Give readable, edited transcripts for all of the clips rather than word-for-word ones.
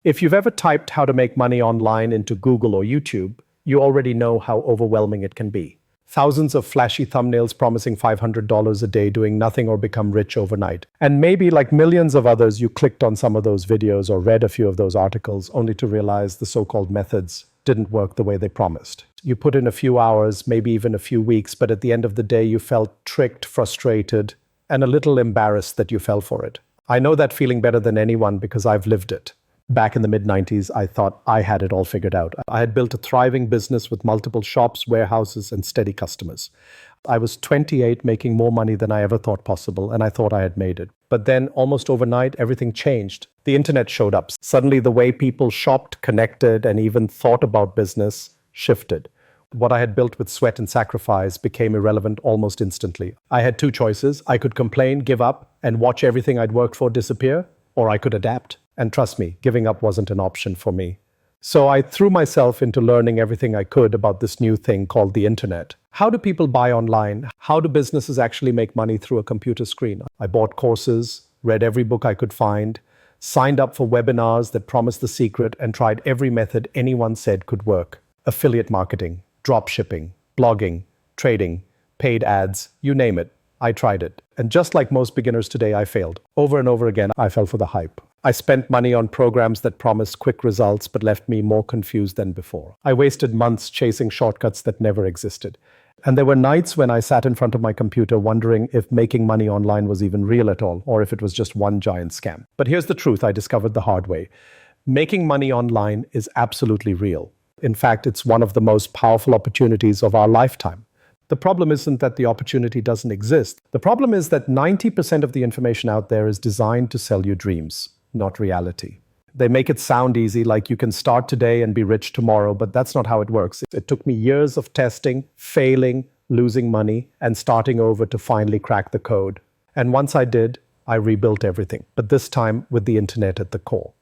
If you've ever typed how to make money online into Google or YouTube, you already know how overwhelming it can be. Thousands of flashy thumbnails promising $500 a day doing nothing or become rich overnight. And maybe, like millions of others, you clicked on some of those videos or read a few of those articles only to realize the so-called methods didn't work the way they promised. You put in a few hours, maybe even a few weeks, but at the end of the day, you felt tricked, frustrated, and a little embarrassed that you fell for it. I know that feeling better than anyone because I've lived it. Back in the mid-90s, I thought I had it all figured out. I had built a thriving business with multiple shops, warehouses, and steady customers. I was 28, making more money than I ever thought possible, and I thought I had made it. But then, almost overnight, everything changed. The internet showed up. Suddenly, the way people shopped, connected, and even thought about business shifted. What I had built with sweat and sacrifice became irrelevant almost instantly. I had two choices. I could complain, give up, and watch everything I'd worked for disappear, or I could adapt. And trust me, giving up wasn't an option for me. So I threw myself into learning everything I could about this new thing called the internet. How do people buy online? How do businesses actually make money through a computer screen? I bought courses, read every book I could find, signed up for webinars that promised the secret, and tried every method anyone said could work. Affiliate marketing, drop shipping, blogging, trading, paid ads, you name it. I tried it. And just like most beginners today, I failed. Over and over again, I fell for the hype. I spent money on programs that promised quick results but left me more confused than before. I wasted months chasing shortcuts that never existed. And there were nights when I sat in front of my computer wondering if making money online was even real at all, or if it was just one giant scam. But here's the truth I discovered the hard way. Making money online is absolutely real. In fact, it's one of the most powerful opportunities of our lifetime. The problem isn't that the opportunity doesn't exist. The problem is that 90% of the information out there is designed to sell you dreams, not reality. They make it sound easy, like you can start today and be rich tomorrow, but that's not how it works. It took me years of testing, failing, losing money, and starting over to finally crack the code. And once I did, I rebuilt everything, but this time with the internet at the core.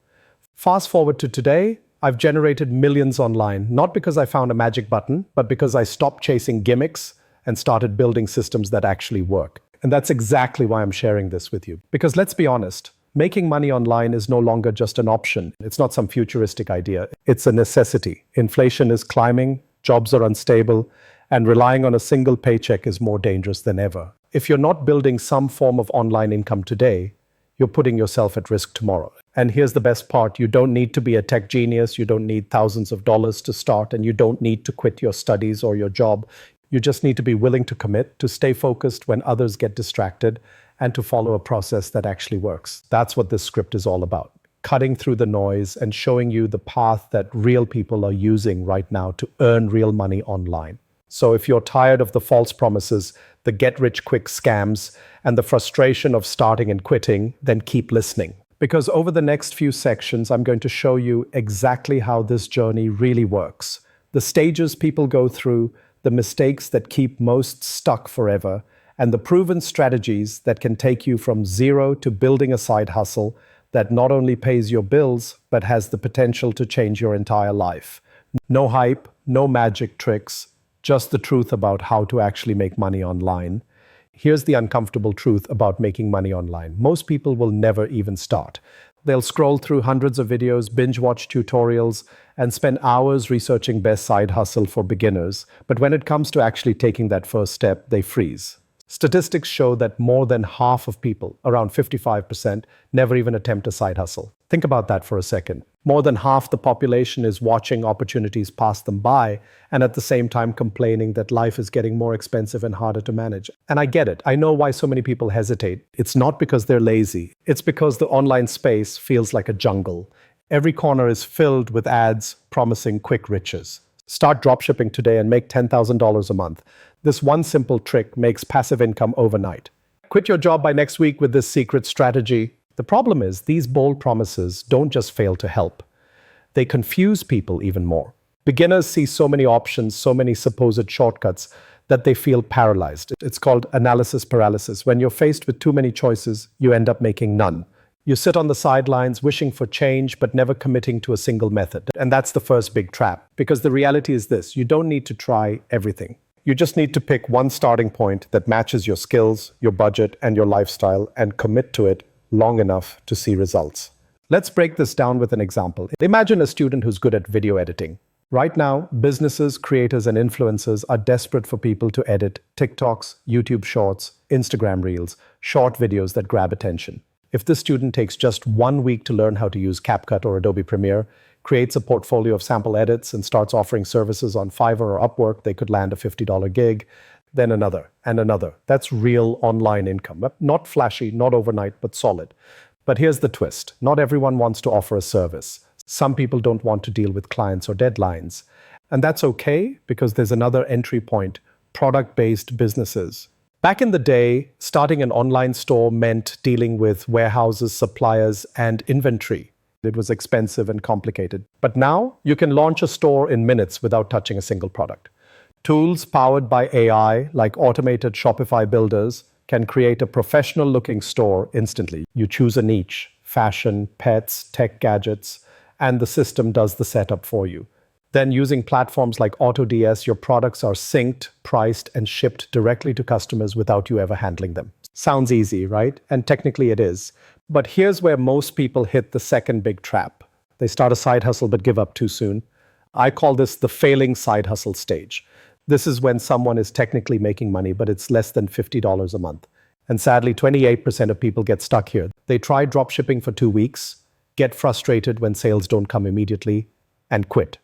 Fast forward to today, I've generated millions online, not because I found a magic button, but because I stopped chasing gimmicks and started building systems that actually work. And that's exactly why I'm sharing this with you. Because let's be honest, making money online is no longer just an option. It's not some futuristic idea. It's a necessity. Inflation is climbing, jobs are unstable, and relying on a single paycheck is more dangerous than ever. If you're not building some form of online income today, you're putting yourself at risk tomorrow. And here's the best part. You don't need to be a tech genius. You don't need thousands of dollars to start, and you don't need to quit your studies or your job. You just need to be willing to commit, to stay focused when others get distracted, and to follow a process that actually works. That's what this script is all about. Cutting through the noise and showing you the path that real people are using right now to earn real money online. So if you're tired of the false promises, the get-rich-quick scams, and the frustration of starting and quitting, then keep listening. Because over the next few sections, I'm going to show you exactly how this journey really works. The stages people go through, the mistakes that keep most stuck forever, and the proven strategies that can take you from zero to building a side hustle that not only pays your bills, but has the potential to change your entire life. No hype, no magic tricks, just the truth about how to actually make money online. Here's the uncomfortable truth about making money online. Most people will never even start. They'll scroll through hundreds of videos, binge watch tutorials, and spend hours researching best side hustle for beginners. But when it comes to actually taking that first step, they freeze. Statistics show that more than half of people, around 55%, never even attempt a side hustle. Think about that for a second. More than half the population is watching opportunities pass them by and at the same time complaining that life is getting more expensive and harder to manage. And I get it. I know why so many people hesitate. It's not because they're lazy. It's because the online space feels like a jungle. Every corner is filled with ads promising quick riches. Start dropshipping today and make $10,000 a month. This one simple trick makes passive income overnight. Quit your job by next week with this secret strategy. The problem is these bold promises don't just fail to help. They confuse people even more. Beginners see so many options, so many supposed shortcuts that they feel paralyzed. It's called analysis paralysis. When you're faced with too many choices, you end up making none. You sit on the sidelines wishing for change, but never committing to a single method. And that's the first big trap. Because the reality is this, you don't need to try everything. You just need to pick one starting point that matches your skills, your budget, and your lifestyle, and commit to it long enough to see results. Let's break this down with an example. Imagine a student who's good at video editing. Right now, businesses, creators, and influencers are desperate for people to edit TikToks, YouTube Shorts, Instagram Reels, short videos that grab attention. If this student takes just 1 week to learn how to use CapCut or Adobe Premiere, creates a portfolio of sample edits, and starts offering services on Fiverr or Upwork, they could land a $50 gig, then another and another. That's real online income. Not flashy, not overnight, but solid. But here's the twist. Not everyone wants to offer a service. Some people don't want to deal with clients or deadlines. And that's okay, because there's another entry point: product-based businesses. Back in the day, starting an online store meant dealing with warehouses, suppliers, and inventory. It was expensive and complicated. But now, you can launch a store in minutes without touching a single product. Tools powered by AI, like automated Shopify builders, can create a professional-looking store instantly. You choose a niche: fashion, pets, tech gadgets, and the system does the setup for you. Then, using platforms like AutoDS, your products are synced, priced, and shipped directly to customers without you ever handling them. Sounds easy, right? And technically it is. But here's where most people hit the second big trap. They start a side hustle but give up too soon. I call this the failing side hustle stage. This is when someone is technically making money, but it's less than $50 a month. And sadly, 28% of people get stuck here. They try dropshipping for 2 weeks, get frustrated when sales don't come immediately, and quit.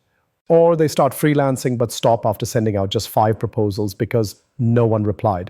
Or they start freelancing but stop after sending out just 5 proposals because no one replied.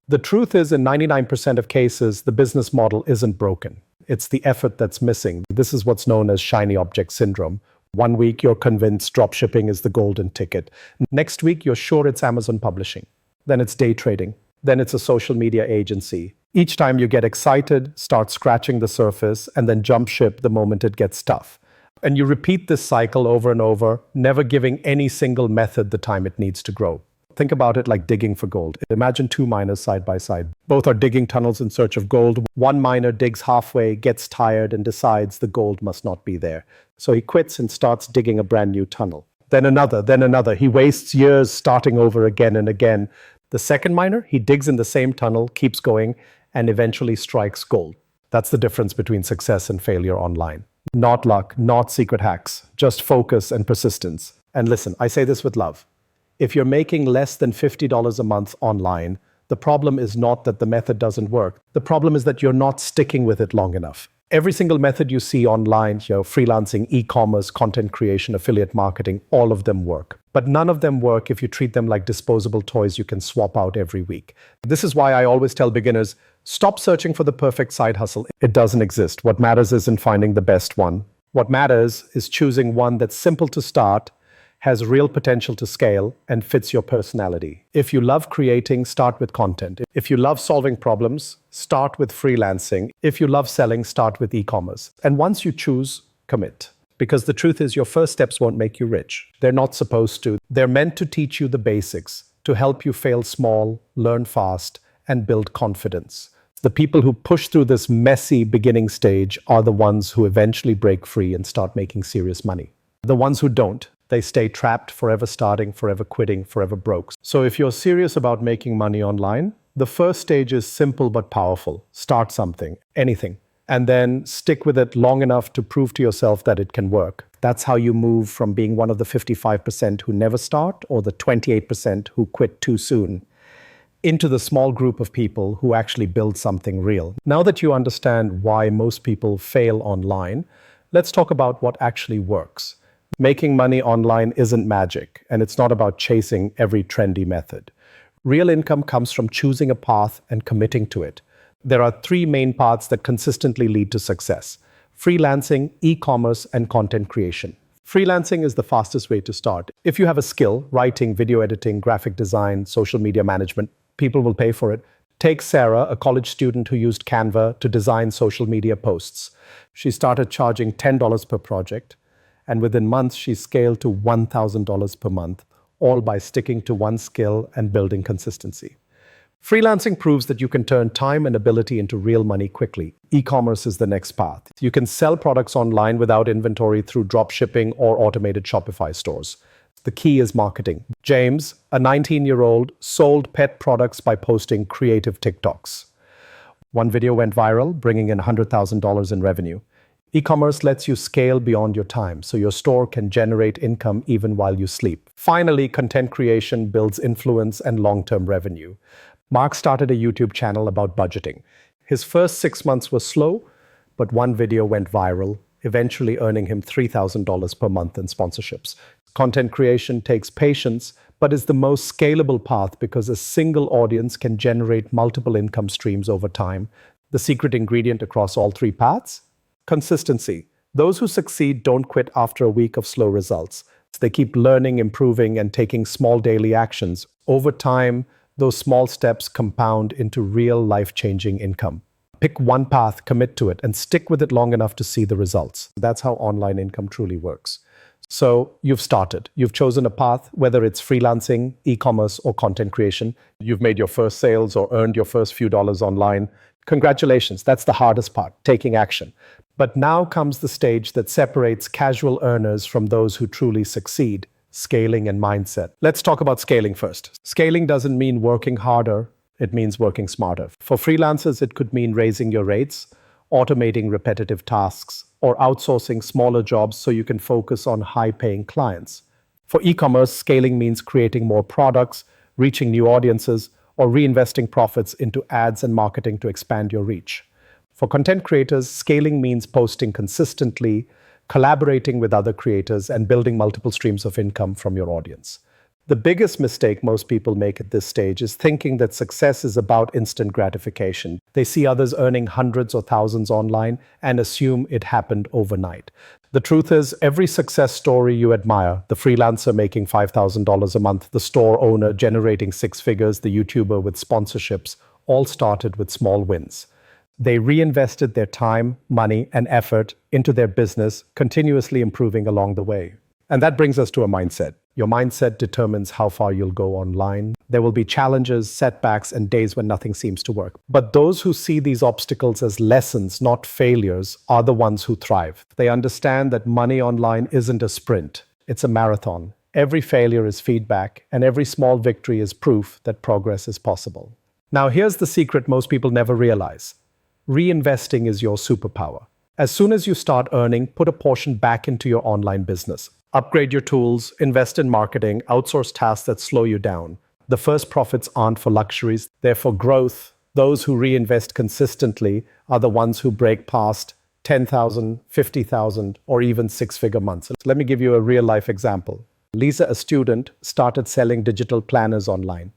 The truth is, in 99% of cases, the business model isn't broken. It's the effort that's missing. This is what's known as shiny object syndrome. 1 week, you're convinced dropshipping is the golden ticket. Next week, you're sure it's Amazon publishing. Then it's day trading. Then it's a social media agency. Each time you get excited, start scratching the surface, and then jump ship the moment it gets tough. And you repeat this cycle over and over, never giving any single method the time it needs to grow. Think about it like digging for gold. Imagine 2 miners side by side. Both are digging tunnels in search of gold. One miner digs halfway, gets tired, and decides the gold must not be there. So he quits and starts digging a brand new tunnel. Then another, then another. He wastes years starting over again and again. The second miner, he digs in the same tunnel, keeps going, and eventually strikes gold. That's the difference between success and failure online. Not luck, not secret hacks, just focus and persistence. And listen, I say this with love. If you're making less than $50 a month online, the problem is not that the method doesn't work. The problem is that you're not sticking with it long enough. Every single method you see online, freelancing, e-commerce, content creation, affiliate marketing, all of them work. But none of them work if you treat them like disposable toys you can swap out every week. This is why I always tell beginners, stop searching for the perfect side hustle. It doesn't exist. What matters isn't finding the best one. What matters is choosing one that's simple to start, has real potential to scale, and fits your personality. If you love creating, start with content. If you love solving problems, start with freelancing. If you love selling, start with e-commerce. And once you choose, commit. Because the truth is, your first steps won't make you rich. They're not supposed to. They're meant to teach you the basics, to help you fail small, learn fast, and build confidence. The people who push through this messy beginning stage are the ones who eventually break free and start making serious money. The ones who don't, they stay trapped, forever starting, forever quitting, forever broke. So if you're serious about making money online, the first stage is simple but powerful. Start something, anything, and then stick with it long enough to prove to yourself that it can work. That's how you move from being one of the 55% who never start or the 28% who quit too soon into the small group of people who actually build something real. Now that you understand why most people fail online, let's talk about what actually works. Making money online isn't magic, and it's not about chasing every trendy method. Real income comes from choosing a path and committing to it. There are 3 main paths that consistently lead to success: freelancing, e-commerce, and content creation. Freelancing is the fastest way to start. If you have a skill, writing, video editing, graphic design, social media management, people will pay for it. Take Sarah, a college student who used Canva to design social media posts. She started charging $10 per project, and within months she scaled to $1,000 per month, all by sticking to one skill and building consistency. Freelancing proves that you can turn time and ability into real money quickly. E-commerce is the next path. You can sell products online without inventory through dropshipping or automated Shopify stores. The key is marketing. James, a 19-year-old, sold pet products by posting creative TikToks. One video went viral, bringing in $100,000 in revenue. E-commerce lets you scale beyond your time, so your store can generate income even while you sleep. Finally, content creation builds influence and long-term revenue. Mark started a YouTube channel about budgeting. His first 6 months were slow, but one video went viral, eventually earning him $3,000 per month in sponsorships. Content creation takes patience, but is the most scalable path because a single audience can generate multiple income streams over time. The secret ingredient across all three paths? Consistency. Those who succeed don't quit after a week of slow results. They keep learning, improving, and taking small daily actions. Over time, those small steps compound into real life-changing income. Pick one path, commit to it, and stick with it long enough to see the results. That's how online income truly works. So you've started. You've chosen a path, whether it's freelancing, e-commerce, or content creation. You've made your first sales or earned your first few dollars online. Congratulations, that's the hardest part, taking action. But now comes the stage that separates casual earners from those who truly succeed, scaling and mindset. Let's talk about scaling first. Scaling doesn't mean working harder, it means working smarter. For freelancers, it could mean raising your rates, automating repetitive tasks, or outsourcing smaller jobs so you can focus on high-paying clients. For e-commerce, scaling means creating more products, reaching new audiences, or reinvesting profits into ads and marketing to expand your reach. For content creators, scaling means posting consistently, collaborating with other creators, and building multiple streams of income from your audience. The biggest mistake most people make at this stage is thinking that success is about instant gratification. They see others earning hundreds or thousands online and assume it happened overnight. The truth is, every success story you admire, the freelancer making $5,000 a month, the store owner generating six figures, the YouTuber with sponsorships, all started with small wins. They reinvested their time, money, and effort into their business, continuously improving along the way. And that brings us to a mindset. Your mindset determines how far you'll go online. There will be challenges, setbacks, and days when nothing seems to work. But those who see these obstacles as lessons, not failures, are the ones who thrive. They understand that money online isn't a sprint, it's a marathon. Every failure is feedback, and every small victory is proof that progress is possible. Now, here's the secret most people never realize. Reinvesting is your superpower. As soon as you start earning, put a portion back into your online business. Upgrade your tools, invest in marketing, outsource tasks that slow you down. The first profits aren't for luxuries, they're for growth. Those who reinvest consistently are the ones who break past 10,000, 50,000, or even six-figure months. Let me give you a real-life example. Lisa, a student, started selling digital planners online.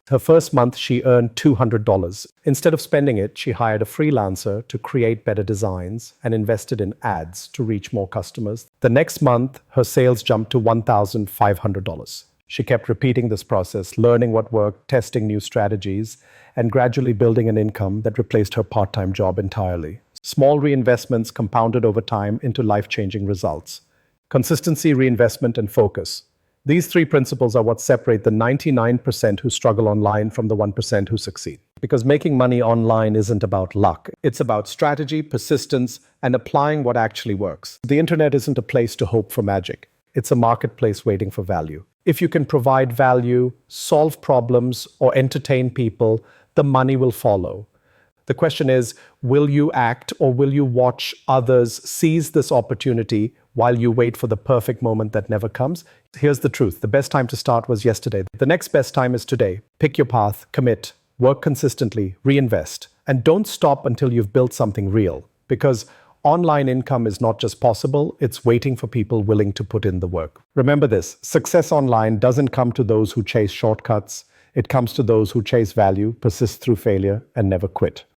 Her first month, she earned $200. Instead of spending it, she hired a freelancer to create better designs and invested in ads to reach more customers. The next month, her sales jumped to $1,500. She kept repeating this process, learning what worked, testing new strategies, and gradually building an income that replaced her part-time job entirely. Small reinvestments compounded over time into life-changing results. Consistency, reinvestment, and focus. These three principles are what separate the 99% who struggle online from the 1% who succeed. Because making money online isn't about luck. It's about strategy, persistence, and applying what actually works. The internet isn't a place to hope for magic. It's a marketplace waiting for value. If you can provide value, solve problems, or entertain people, the money will follow. The question is, will you act or will you watch others seize this opportunity while you wait for the perfect moment that never comes? Here's the truth. The best time to start was yesterday. The next best time is today. Pick your path, commit, work consistently, reinvest, and don't stop until you've built something real. Because online income is not just possible, it's waiting for people willing to put in the work. Remember this, success online doesn't come to those who chase shortcuts. It comes to those who chase value, persist through failure, and never quit.